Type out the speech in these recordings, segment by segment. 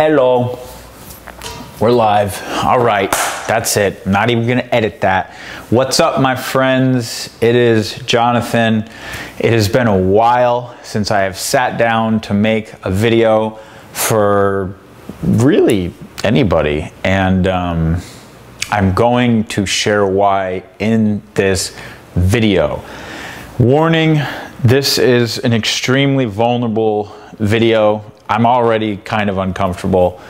Hello, we're live. All right, that's it. I'm not even gonna edit that. What's up, my friends? It is Jonathan. It has been a while since I have sat down to make a video for really anybody, and I'm going to share why in this video. Warning, this is an extremely vulnerable video. I'm already kind of uncomfortable.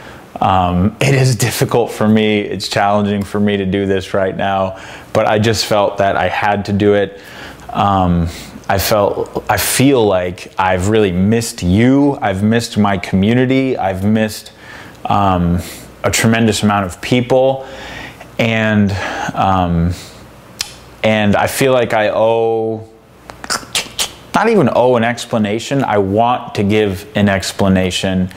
It is difficult for me. It's challenging for me to do this right now, but I just felt that I had to do it. I feel like I've really missed you. I've missed my community. I've missed a tremendous amount of people, and I feel like I owe, not even owe an explanation. I want to give an explanation,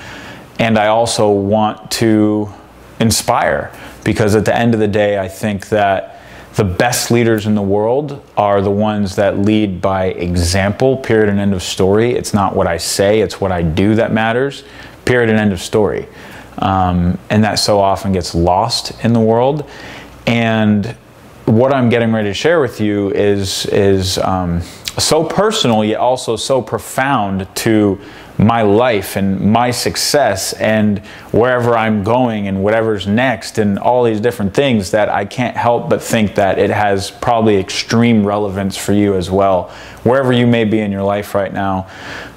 and I also want to inspire, because at the end of the day, I think that the best leaders in the world are the ones that lead by example, period and end of story. It's not what I say, it's what I do that matters, period and end of story. And that so often gets lost in the world. And what I'm getting ready to share with you is so personal, yet also so profound to my life and my success and wherever I'm going and whatever's next and all these different things, that I can't help but think that it has probably extreme relevance for you as well, wherever you may be in your life right now,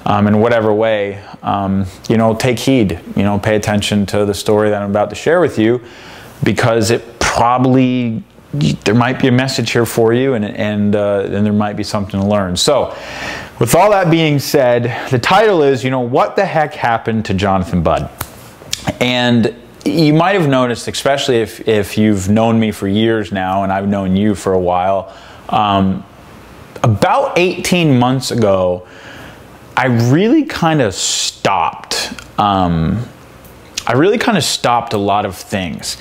in whatever way. You know, take heed, you know, pay attention to the story that I'm about to share with you, because it probably, there might be a message here for you, and there might be something to learn. So with all that being said, the title is, you know, what the heck happened to Jonathan Budd? And you might have noticed, especially if you've known me for years now, and I've known you for a while, about 18 months ago, I really kind of stopped. I really kind of stopped a lot of things.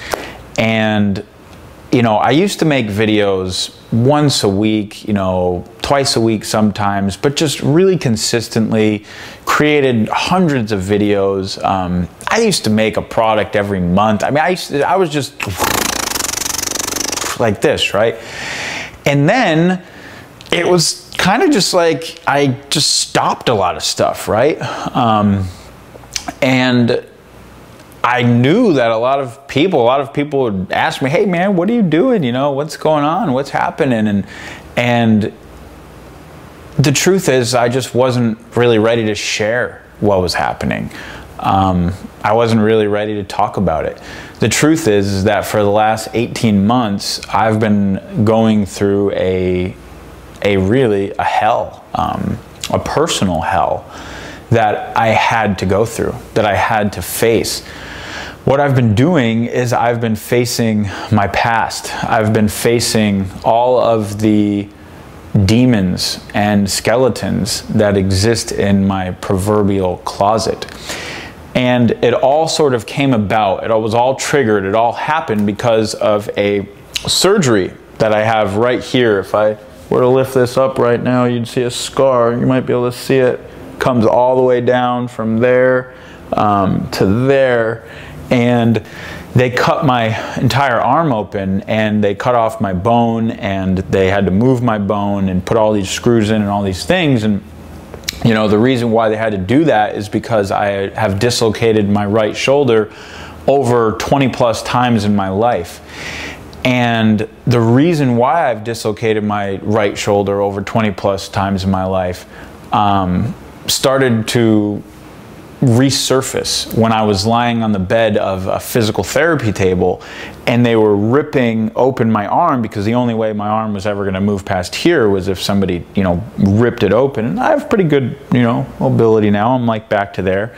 And you know, I used to make videos once a week, you know, twice a week sometimes, but just really consistently created hundreds of videos. I used to make a product every month. I mean, I was just like this, right? And then it was kind of just like, I just stopped a lot of stuff, right? And I knew that a lot of people would ask me, hey man, what are you doing? You know, what's going on? What's happening? And the truth is, I just wasn't really ready to share what was happening. I wasn't really ready to talk about it. The truth is that for the last 18 months, I've been going through a hell, a personal hell that I had to go through, that I had to face. What I've been doing is I've been facing my past. I've been facing all of the demons and skeletons that exist in my proverbial closet. And it all sort of came about, it was all triggered, it all happened because of a surgery that I have right here. If I were to lift this up right now, you'd see a scar. You might be able to see it. Comes all the way down from there to there. And they cut my entire arm open, and they cut off my bone, and they had to move my bone and put all these screws in and all these things. And you know, the reason why they had to do that is because I have dislocated my right shoulder over 20 plus times in my life. And the reason why I've dislocated my right shoulder over 20 plus times in my life started to resurface when I was lying on the bed of a physical therapy table, and they were ripping open my arm, because the only way my arm was ever going to move past here was if somebody, you know, ripped it open. And I have pretty good, you know, mobility now. I'm like back to there.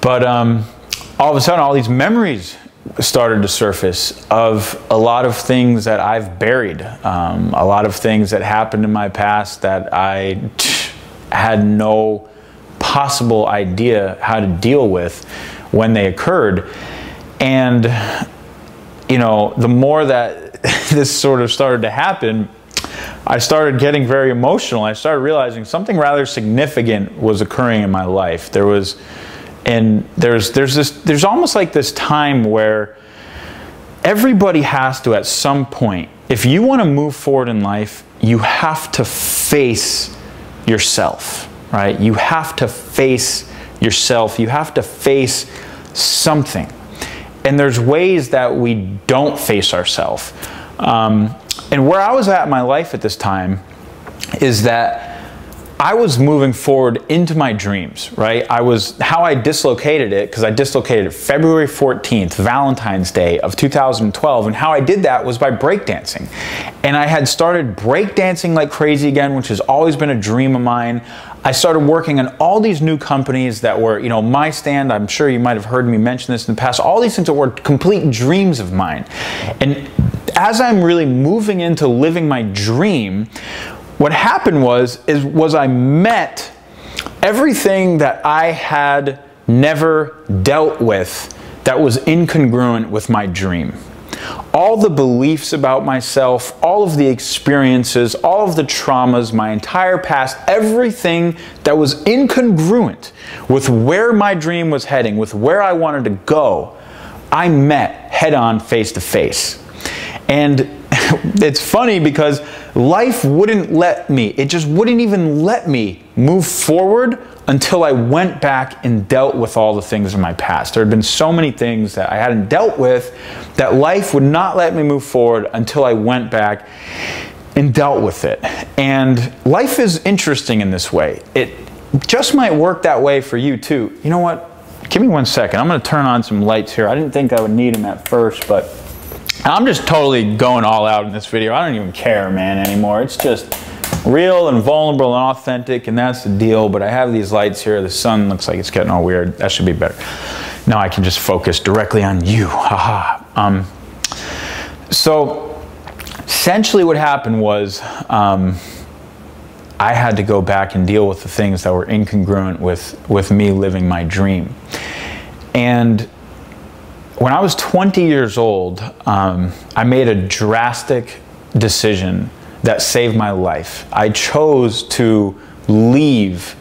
But all of a sudden, all these memories started to surface of a lot of things that I've buried, a lot of things that happened in my past that I had no possible idea how to deal with when they occurred. And you know, the more that this sort of started to happen, I started getting very emotional. I started realizing something rather significant was occurring in my life. There was And there's almost like this time where everybody has to, at some point, if you want to move forward in life, you have to face yourself, right? You have to face yourself. You have to face something. And there's ways that we don't face ourselves. And where I was at in my life at this time is that I was moving forward into my dreams, right? How I dislocated it, because I dislocated it February 14th, Valentine's Day of 2012, and how I did that was by breakdancing. And I had started breakdancing like crazy again, which has always been a dream of mine. I started working on all these new companies that were, you know, My Stand. I'm sure you might have heard me mention this in the past. All these things that were complete dreams of mine. And as I'm really moving into living my dream, what happened was I met everything that I had never dealt with that was incongruent with my dream. All the beliefs about myself, all of the experiences, all of the traumas, my entire past, everything that was incongruent with where my dream was heading, with where I wanted to go, I met head on, face to face. And it's funny because life wouldn't let me, it just wouldn't even let me move forward until I went back and dealt with all the things in my past. There had been so many things that I hadn't dealt with that life would not let me move forward until I went back and dealt with it. And life is interesting in this way. It just might work that way for you too. You know what? Give me 1 second. I'm going to turn on some lights here. I didn't think I would need them at first, but I'm just totally going all out in this video. I don't even care, man, anymore. It's just real and vulnerable and authentic, and that's the deal. But I have these lights here. The sun looks like it's getting all weird. That should be better. Now I can just focus directly on you. Haha. So essentially what happened was I had to go back and deal with the things that were incongruent with me living my dream. And when I was 20 years old, I made a drastic decision that saved my life. I chose to leave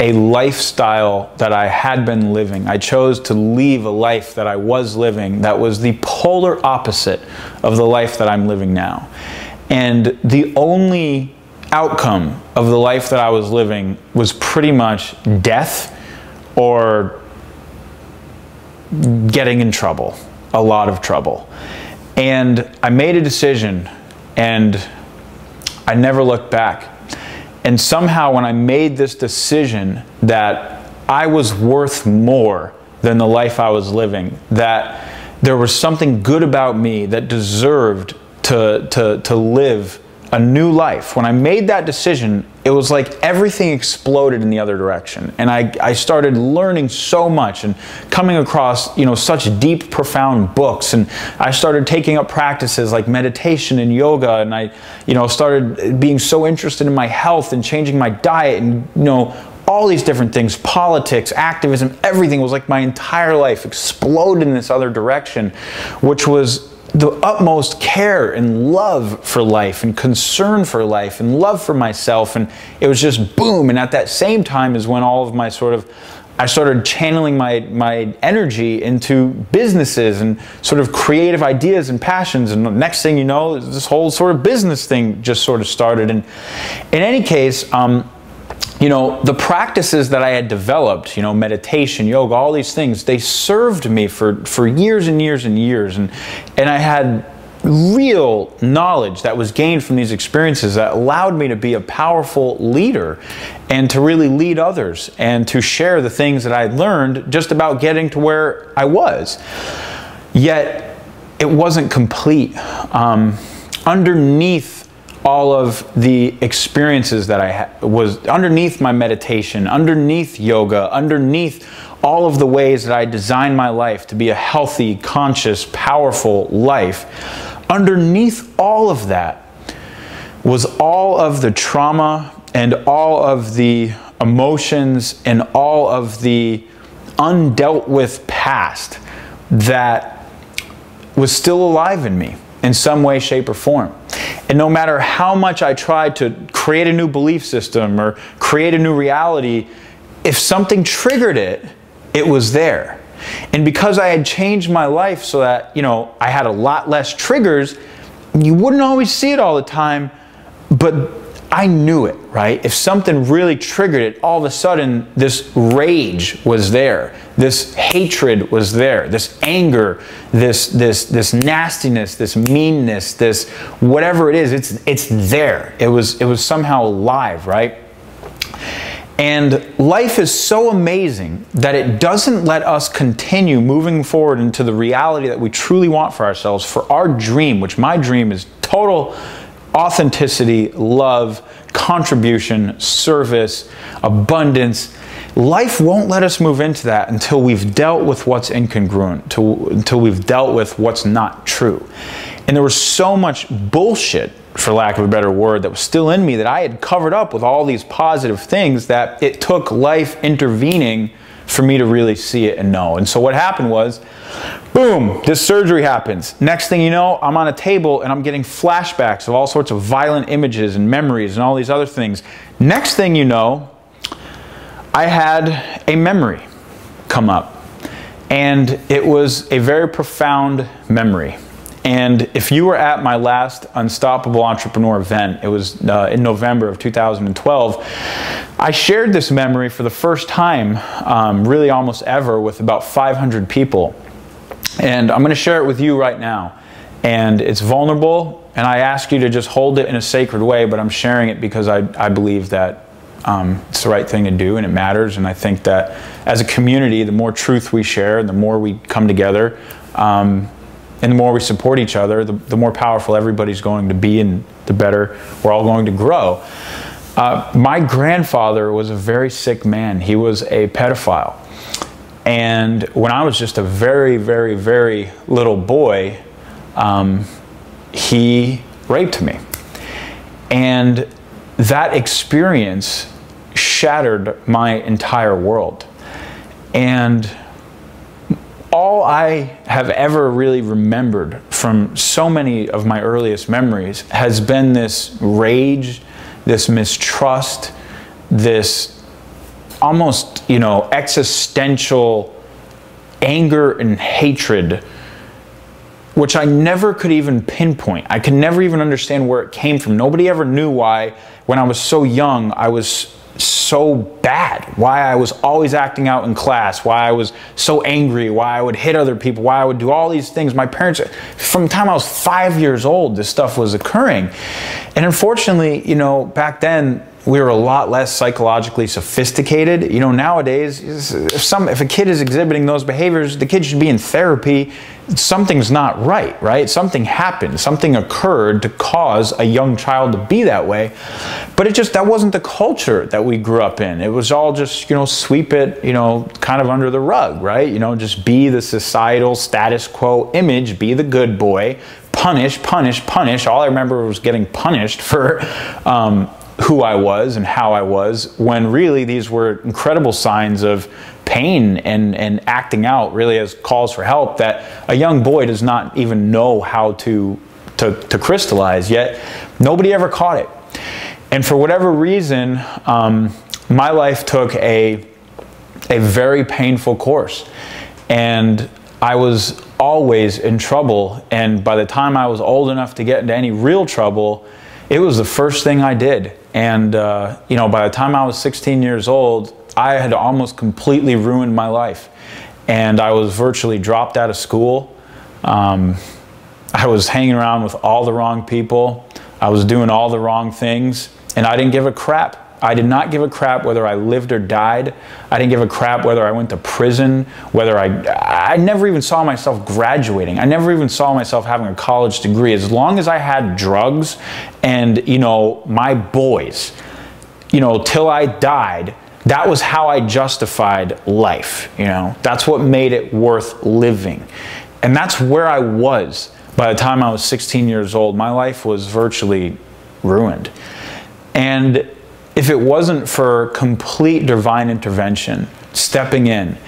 a lifestyle that I had been living. I chose to leave a life that I was living that was the polar opposite of the life that I'm living now. And the only outcome of the life that I was living was pretty much death or getting in trouble, a lot of trouble. And I made a decision and I never looked back. And somehow when I made this decision that I was worth more than the life I was living, that there was something good about me that deserved to live a new life. When I made that decision, it was like everything exploded in the other direction. And I started learning so much and coming across, you know, such deep, profound books. And I started taking up practices like meditation and yoga. And I, you know, started being so interested in my health and changing my diet and, you know, all these different things, politics, activism, everything. Was like my entire life exploded in this other direction, which was the utmost care and love for life and concern for life and love for myself. And it was just boom. And at that same time is when all of my I started channeling my energy into businesses and sort of creative ideas and passions. And the next thing you know, this whole sort of business thing just sort of started. And in any case, you know, the practices that I had developed, you know, meditation, yoga, all these things, they served me for years and years and years. And I had real knowledge that was gained from these experiences that allowed me to be a powerful leader and to really lead others and to share the things that I learned just about getting to where I was. Yet it wasn't complete. Underneath all of the experiences that I had, was underneath my meditation, underneath yoga, underneath all of the ways that I designed my life to be a healthy, conscious, powerful life, underneath all of that was all of the trauma and all of the emotions and all of the undealt with past that was still alive in me in some way, shape, or form. And no matter how much I tried to create a new belief system or create a new reality, if something triggered it, it was there. And because I had changed my life so that, you know, I had a lot less triggers, you wouldn't always see it all the time, but I knew it, right? If something really triggered it, all of a sudden this rage was there, this hatred was there, this anger, this nastiness, this meanness, this whatever it is, it's there. It was somehow alive, right? And life is so amazing that it doesn't let us continue moving forward into the reality that we truly want for ourselves, for our dream, which my dream is total authenticity, love, contribution, service, abundance. Life won't let us move into that until we've dealt with what's incongruent, until we've dealt with what's not true. And there was so much bullshit, for lack of a better word, that was still in me that I had covered up with all these positive things that it took life intervening for me to really see it and know. And so what happened was, boom, this surgery happens. Next thing you know, I'm on a table and I'm getting flashbacks of all sorts of violent images and memories and all these other things. Next thing you know, I had a memory come up. And it was a very profound memory. And if you were at my last Unstoppable Entrepreneur event, it was in November of 2012, I shared this memory for the first time, really almost ever, with about 500 people. And I'm going to share it with you right now. And it's vulnerable, and I ask you to just hold it in a sacred way, but I'm sharing it because I believe that it's the right thing to do, and it matters. And I think that as a community, the more truth we share, the more we come together, and the more we support each other, the more powerful everybody's going to be, and the better we're all going to grow. My grandfather was a very sick man. He was a pedophile. And when I was just a very, very, very little boy, he raped me. And that experience shattered my entire world. And all I have ever really remembered from so many of my earliest memories has been this rage, this mistrust, this almost, you know, existential anger and hatred, which I never could even pinpoint. I could never even understand where it came from. Nobody ever knew why, when I was so young, I was so bad, why I was always acting out in class, why I was so angry, why I would hit other people, why I would do all these things. My parents, from the time I was 5 years old, this stuff was occurring. And unfortunately, you know, back then, we were a lot less psychologically sophisticated. You know, nowadays, if a kid is exhibiting those behaviors, the kid should be in therapy. Something's not right, right? Something happened, something occurred to cause a young child to be that way. But that wasn't the culture that we grew up in. It was all just, you know, sweep it, you know, kind of under the rug, right? You know, just be the societal status quo image, be the good boy, punish, punish, punish. All I remember was getting punished for who I was and how I was, when really these were incredible signs of pain and acting out really as calls for help that a young boy does not even know how to crystallize, yet nobody ever caught it. And for whatever reason, my life took a very painful course, and I was always in trouble. And by the time I was old enough to get into any real trouble, it was the first thing I did. And you know, by the time I was 16 years old, I had almost completely ruined my life. And I was virtually dropped out of school. I was hanging around with all the wrong people. I was doing all the wrong things, and I didn't give a crap. I did not give a crap whether I lived or died. I didn't give a crap whether I went to prison, whether I never even saw myself graduating. I never even saw myself having a college degree. As long as I had drugs and, you know, my boys, you know, till I died, that was how I justified life, you know. That's what made it worth living. And that's where I was by the time I was 16 years old. My life was virtually ruined. And if it wasn't for complete divine intervention, stepping in,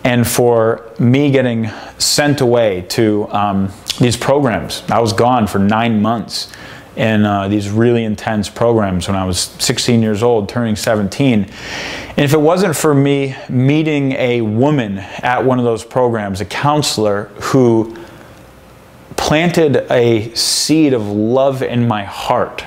and for me getting sent away to these programs, I was gone for 9 months. in these really intense programs when I was 16 years old, turning 17. And if it wasn't for me meeting a woman at one of those programs, a counselor who planted a seed of love in my heart,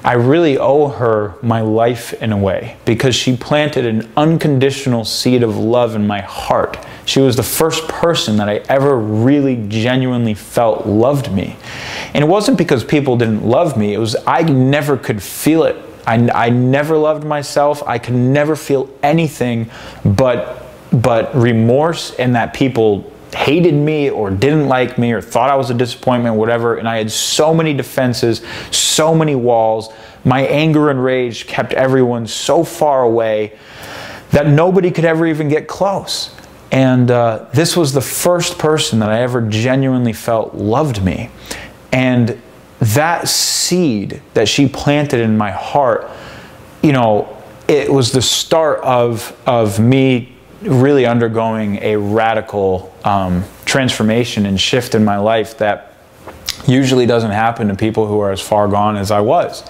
I really owe her my life in a way, because she planted an unconditional seed of love in my heart. She was the first person that I ever really genuinely felt loved me. And it wasn't because people didn't love me, it was I never could feel it. I never loved myself. I could never feel anything but remorse, and that people hated me or didn't like me or thought I was a disappointment, whatever. And I had so many defenses, so many walls. My anger and rage kept everyone so far away that nobody could ever even get close. And this was the first person that I ever genuinely felt loved me. And that seed that she planted in my heart, you know, it was the start of me really undergoing a radical transformation and shift in my life that usually doesn't happen to people who are as far gone as I was.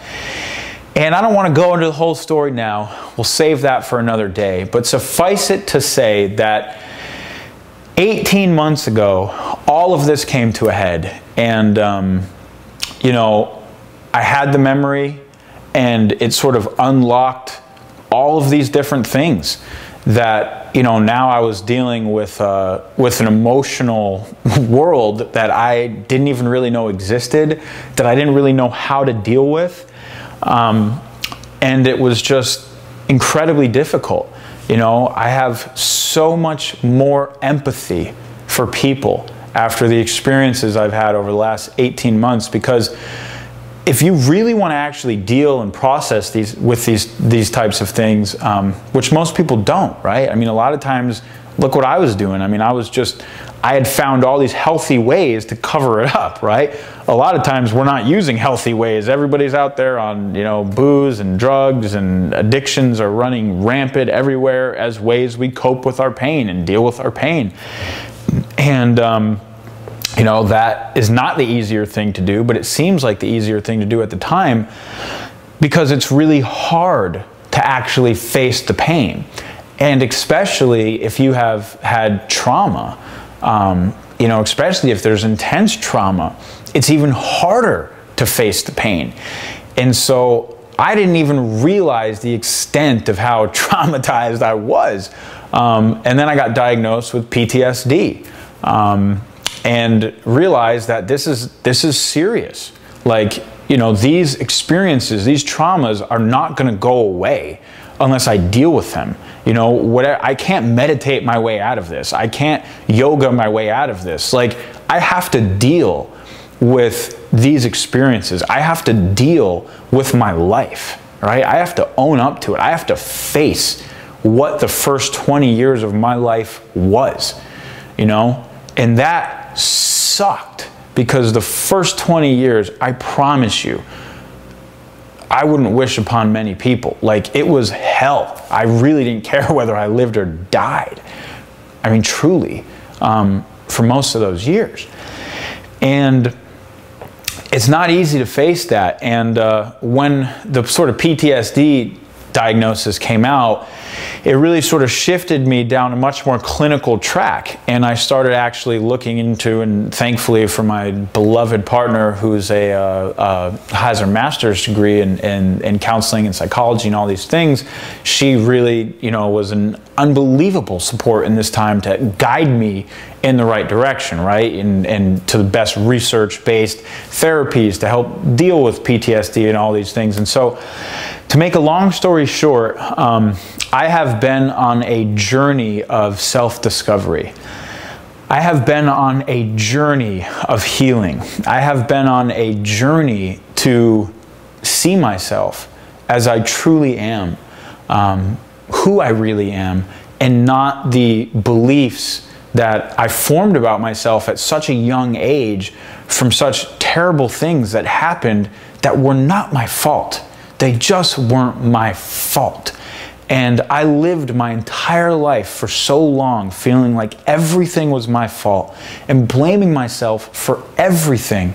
And I don't want to go into the whole story now. We'll save that for another day. But suffice it to say that 18 months ago, all of this came to a head. And, you know, I had the memory, and it sort of unlocked all of these different things that, you know, now I was dealing with an emotional world that I didn't even really know existed, that I didn't really know how to deal with. And it was just incredibly difficult. You know, I have so much more empathy for people after the experiences I've had over the last 18 months, because if you really want to actually deal and process these types of things, which most people don't, right? I mean, a lot of times, look what I was doing. I mean, I had found all these healthy ways to cover it up, right? A lot of times we're not using healthy ways. Everybody's out there on, you know, booze and drugs, and addictions are running rampant everywhere as ways we cope with our pain and deal with our pain. And, you know, that is not the easier thing to do, but it seems like the easier thing to do at the time, because it's really hard to actually face the pain. And especially if you have had trauma, you know, especially if there's intense trauma, it's even harder to face the pain. And so I didn't even realize the extent of how traumatized I was. And then I got diagnosed with PTSD. And realized that this is serious. Like, you know, these experiences, these traumas are not going to go away unless I deal with them. You know, whatever, I can't meditate my way out of this. I can't yoga my way out of this. Like, I have to deal with these experiences. I have to deal with my life, right? I have to own up to it. I have to face what the first 20 years of my life was, you know? And that sucked, because the first 20 years, I promise you, I wouldn't wish upon many people. Like, it was hell. I really didn't care whether I lived or died. I mean, truly, for most of those years. And it's not easy to face that. And when the sort of PTSD diagnosis came out, it really sort of shifted me down a much more clinical track. And I started actually looking into, and thankfully for my beloved partner who's has her master's degree in counseling and psychology and all these things, she really, you know, was an unbelievable support in this time to guide me in the right direction, right? And to the best research-based therapies to help deal with PTSD and all these things. And so, to make a long story short, I have been on a journey of self-discovery. I have been on a journey of healing. I have been on a journey to see myself as I truly am, who I really am, and not the beliefs that I formed about myself at such a young age from such terrible things that happened that were not my fault. They just weren't my fault. And I lived my entire life for so long feeling like everything was my fault and blaming myself for everything.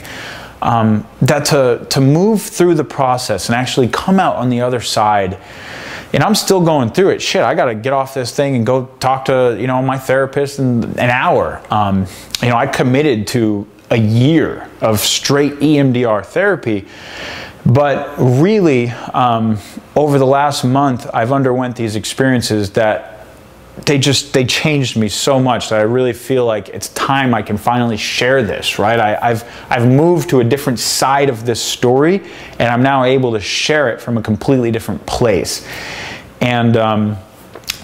that to move through the process and actually come out on the other side, and I'm still going through it. Shit, I got to get off this thing and go talk to, you know, my therapist in an hour. You know, I committed to a year of straight EMDR therapy, but really, over the last month, I've underwent these experiences that they changed me so much that I really feel like it's time I can finally share this, right? I've moved to a different side of this story, and I'm now able to share it from a completely different place. And,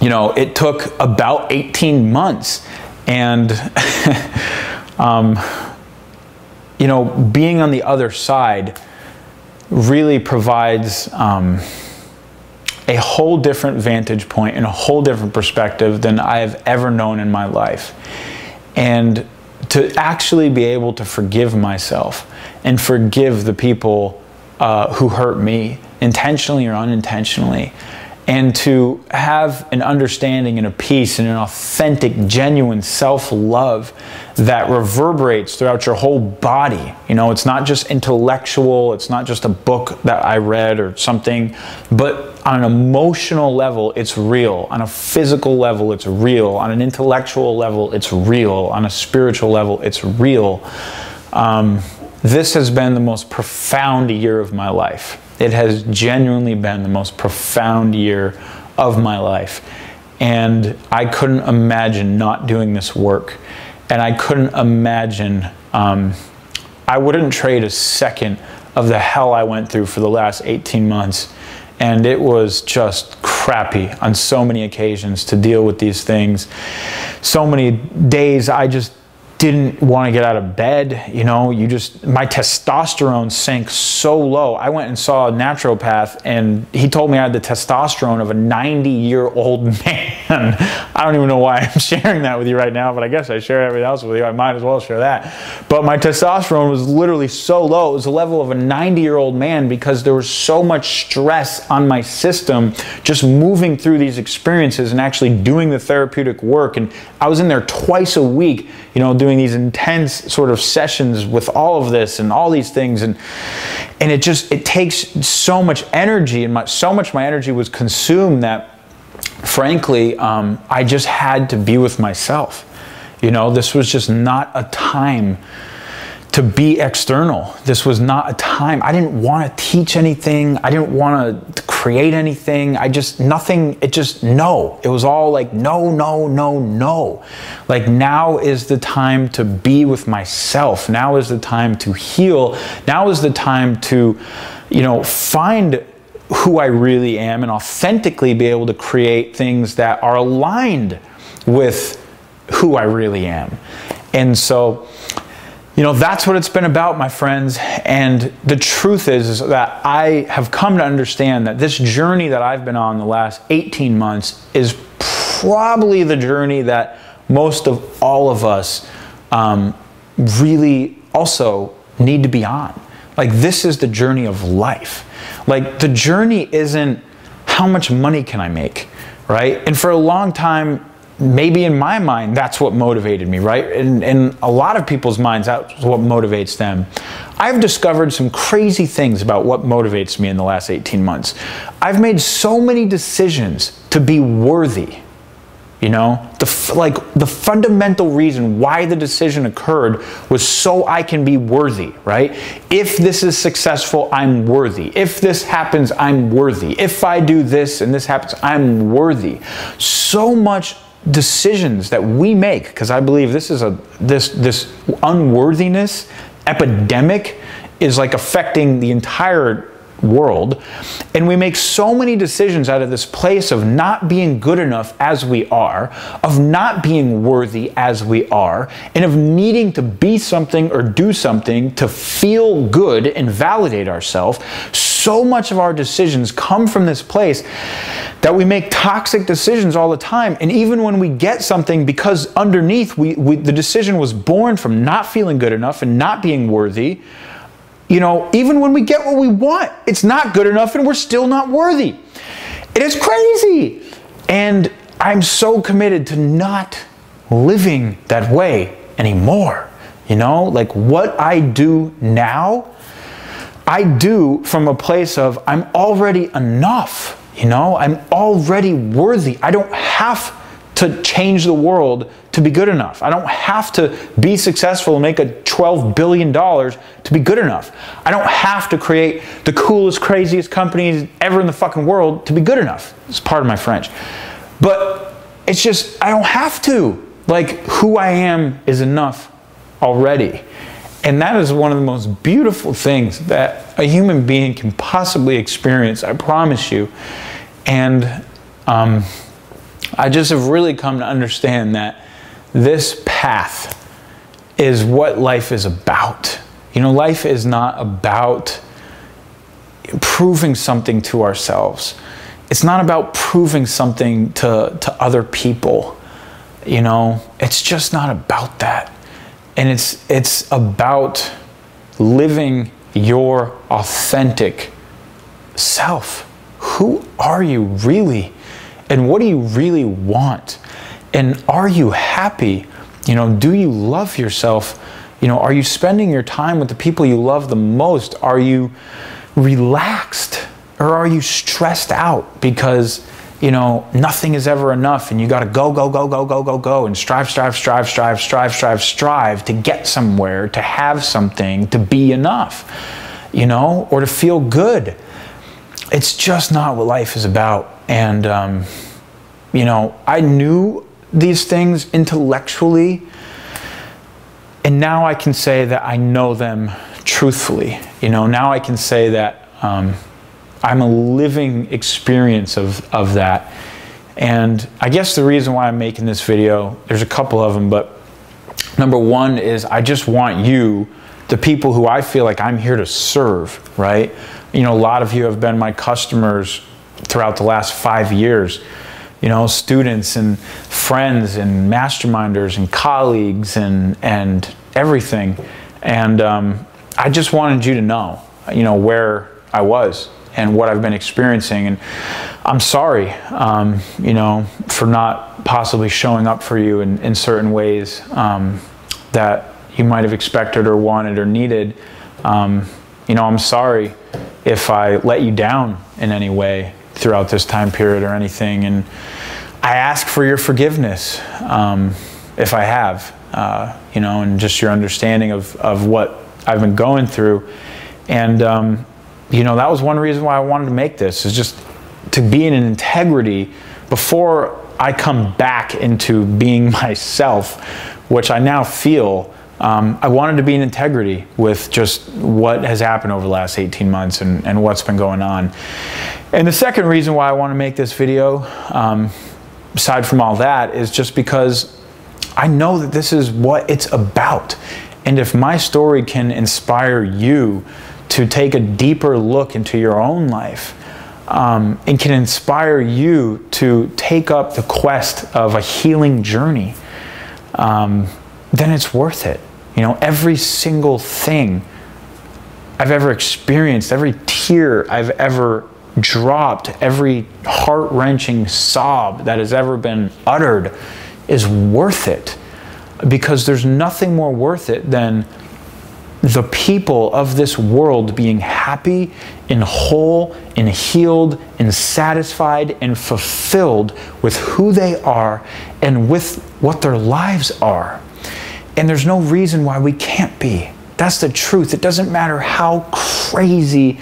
you know, it took about 18 months, and, you know, being on the other side really provides a whole different vantage point and a whole different perspective than I have ever known in my life. And to actually be able to forgive myself and forgive the people who hurt me, intentionally or unintentionally, and to have an understanding and a peace and an authentic, genuine self-love that reverberates throughout your whole body. You know, it's not just intellectual, it's not just a book that I read or something, but on an emotional level, it's real. On a physical level, it's real. On an intellectual level, it's real. On a spiritual level, it's real. This has been the most profound year of my life. It has genuinely been the most profound year of my life. And I couldn't imagine not doing this work. And I couldn't imagine, I wouldn't trade a second of the hell I went through for the last 18 months. And it was just crappy on so many occasions to deal with these things. So many days I just didn't want to get out of bed. You know, my testosterone sank so low. I went and saw a naturopath, and he told me I had the testosterone of a 90-year-old man. I don't even know why I'm sharing that with you right now, but I guess I share everything else with you. I might as well share that. But my testosterone was literally so low. It was the level of a 90-year-old man because there was so much stress on my system just moving through these experiences and actually doing the therapeutic work. And I was in there twice a week, you know, doing these intense sort of sessions with all of this and all these things, and it takes so much energy, and so much my energy was consumed that frankly I just had to be with myself. You know, this was just not a time to be external. This was not a time. I didn't want to teach anything. I didn't want to create anything. Nothing. It just, no. It was all like, no, no, no, no. Like, now is the time to be with myself. Now is the time to heal. Now is the time to, you know, find who I really am and authentically be able to create things that are aligned with who I really am. And so, you know, that's what it's been about, my friends. And the truth is that I have come to understand that this journey that I've been on the last 18 months is probably the journey that most of all of us really also need to be on. Like, this is the journey of life. Like, the journey isn't how much money can I make, right? And for a long time, maybe in my mind, that's what motivated me, right? And in a lot of people's minds, that's what motivates them. I've discovered some crazy things about what motivates me in the last 18 months. I've made so many decisions to be worthy. You know, the fundamental reason why the decision occurred was so I can be worthy, right? If this is successful, I'm worthy. If this happens, I'm worthy. If I do this and this happens, I'm worthy. So much decisions that we make, because I believe this is this unworthiness epidemic is like affecting the entire world, and we make so many decisions out of this place of not being good enough as we are, of not being worthy as we are, and of needing to be something or do something to feel good and validate ourselves. So much of our decisions come from this place that we make toxic decisions all the time. And even when we get something, because underneath the decision was born from not feeling good enough and not being worthy, you know, even when we get what we want, it's not good enough and we're still not worthy. It is crazy. And I'm so committed to not living that way anymore. You know, like what I do now, I do from a place of I'm already enough. You know, I'm already worthy. I don't have to change the world to be good enough. I don't have to be successful and make a $12 billion to be good enough. I don't have to create the coolest, craziest companies ever in the fucking world to be good enough. It's part of my French. But it's just, I don't have to. Like, who I am is enough already. And that is one of the most beautiful things that a human being can possibly experience, I promise you. And I just have really come to understand that this path is what life is about. You know, life is not about proving something to ourselves. It's not about proving something to other people. You know, it's just not about that. And it's about living your authentic self. Who are you really? And what do you really want? And are you happy? You know, do you love yourself? You know, are you spending your time with the people you love the most? Are you relaxed? Or are you stressed out because, you know, nothing is ever enough and you got to go and strive to get somewhere, to have something, to be enough, you know, or to feel good. It's just not what life is about. And, you know, I knew these things intellectually, and now I can say that I know them truthfully. You know, now I can say that I'm a living experience of that. And I guess the reason why I'm making this video, there's a couple of them, but number one is I just want you, the people who I feel like I'm here to serve, right? You know, a lot of you have been my customers throughout the last 5 years, you know, students and friends and masterminders and colleagues and everything. And I just wanted you to know, you know, where I was and what I've been experiencing. And I'm sorry, you know, for not possibly showing up for you in certain ways that you might have expected or wanted or needed. You know, I'm sorry if I let you down in any way throughout this time period or anything. And I ask for your forgiveness if I have, you know, and just your understanding of what I've been going through. And, you know, that was one reason why I wanted to make this, is just to be in an integrity before I come back into being myself, which I now feel. I wanted to be in integrity with just what has happened over the last 18 months and what's been going on. And the second reason why I want to make this video, aside from all that, is just because I know that this is what it's about. And if my story can inspire you to take a deeper look into your own life, and can inspire you to take up the quest of a healing journey, then it's worth it. You know, every single thing I've ever experienced, every tear I've ever dropped, every heart-wrenching sob that has ever been uttered is worth it, because there's nothing more worth it than the people of this world being happy and whole and healed and satisfied and fulfilled with who they are and with what their lives are. And there's no reason why we can't be. That's the truth. It doesn't matter how crazy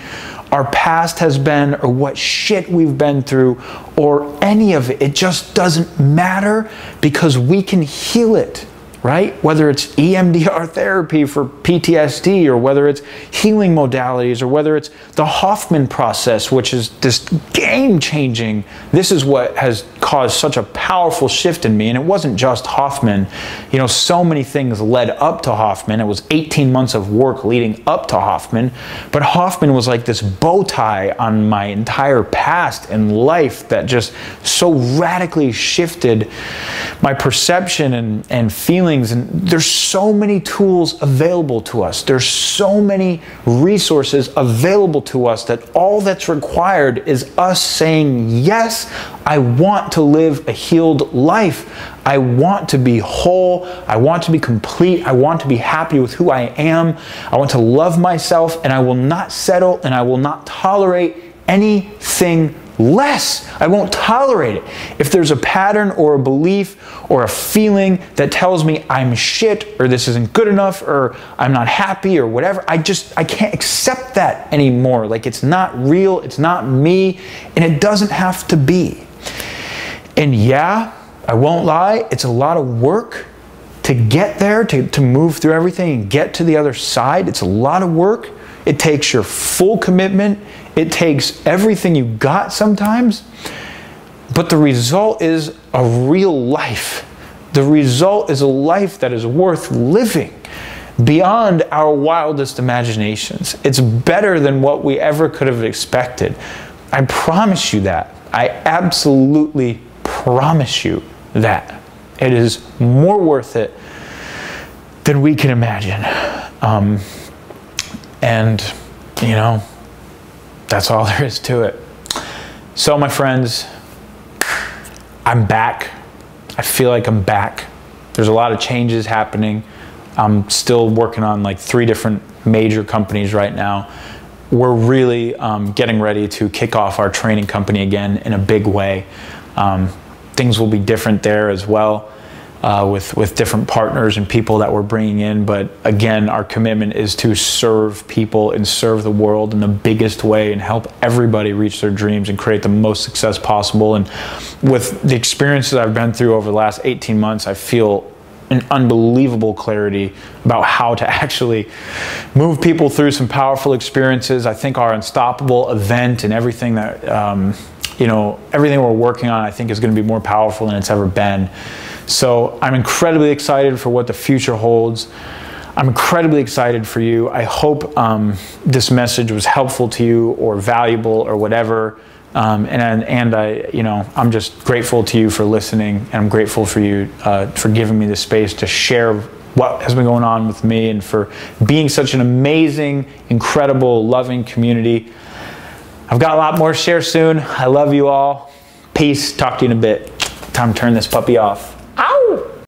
our past has been or what shit we've been through or any of it. It just doesn't matter, because we can heal it. Right? Whether it's EMDR therapy for PTSD, or whether it's healing modalities, or whether it's the Hoffman process, which is this game-changing. This is what has caused such a powerful shift in me. And it wasn't just Hoffman. You know, so many things led up to Hoffman. It was 18 months of work leading up to Hoffman. But Hoffman was like this bow tie on my entire past and life that just so radically shifted my perception and feeling feelings, and there's so many tools available to us. There's so many resources available to us that all that's required is us saying, yes, I want to live a healed life. I want to be whole. I want to be complete. I want to be happy with who I am. I want to love myself, and I will not settle, and I will not tolerate anything less. I won't tolerate it. If there's a pattern or a belief or a feeling that tells me I'm shit, or this isn't good enough, or I'm not happy, or whatever, I can't accept that anymore. Like, it's not real, it's not me, and it doesn't have to be. And yeah, I won't lie, it's a lot of work to get there, to move through everything and get to the other side. It's a lot of work. It takes your full commitment. It takes everything you got sometimes. But the result is a real life. The result is a life that is worth living beyond our wildest imaginations. It's better than what we ever could have expected. I promise you that. I absolutely promise you that. It is more worth it than we can imagine. And, you know, that's all there is to it. So, my friends, I'm back. I feel like I'm back. There's a lot of changes happening. I'm still working on like 3 different major companies right now. We're really getting ready to kick off our training company again in a big way. Things will be different there as well, with different partners and people that we're bringing in. But again, our commitment is to serve people and serve the world in the biggest way and help everybody reach their dreams and create the most success possible. And with the experiences I've been through over the last 18 months, I feel an unbelievable clarity about how to actually move people through some powerful experiences. I think our Unstoppable event and everything that, you know, everything we're working on, I think is going to be more powerful than it's ever been. So I'm incredibly excited for what the future holds. I'm incredibly excited for you. I hope this message was helpful to you or valuable or whatever. And I, you know, I'm just grateful to you for listening, and I'm grateful for you for giving me the space to share what has been going on with me, and for being such an amazing, incredible, loving community. I've got a lot more to share soon. I love you all. Peace. Talk to you in a bit. Time to turn this puppy off.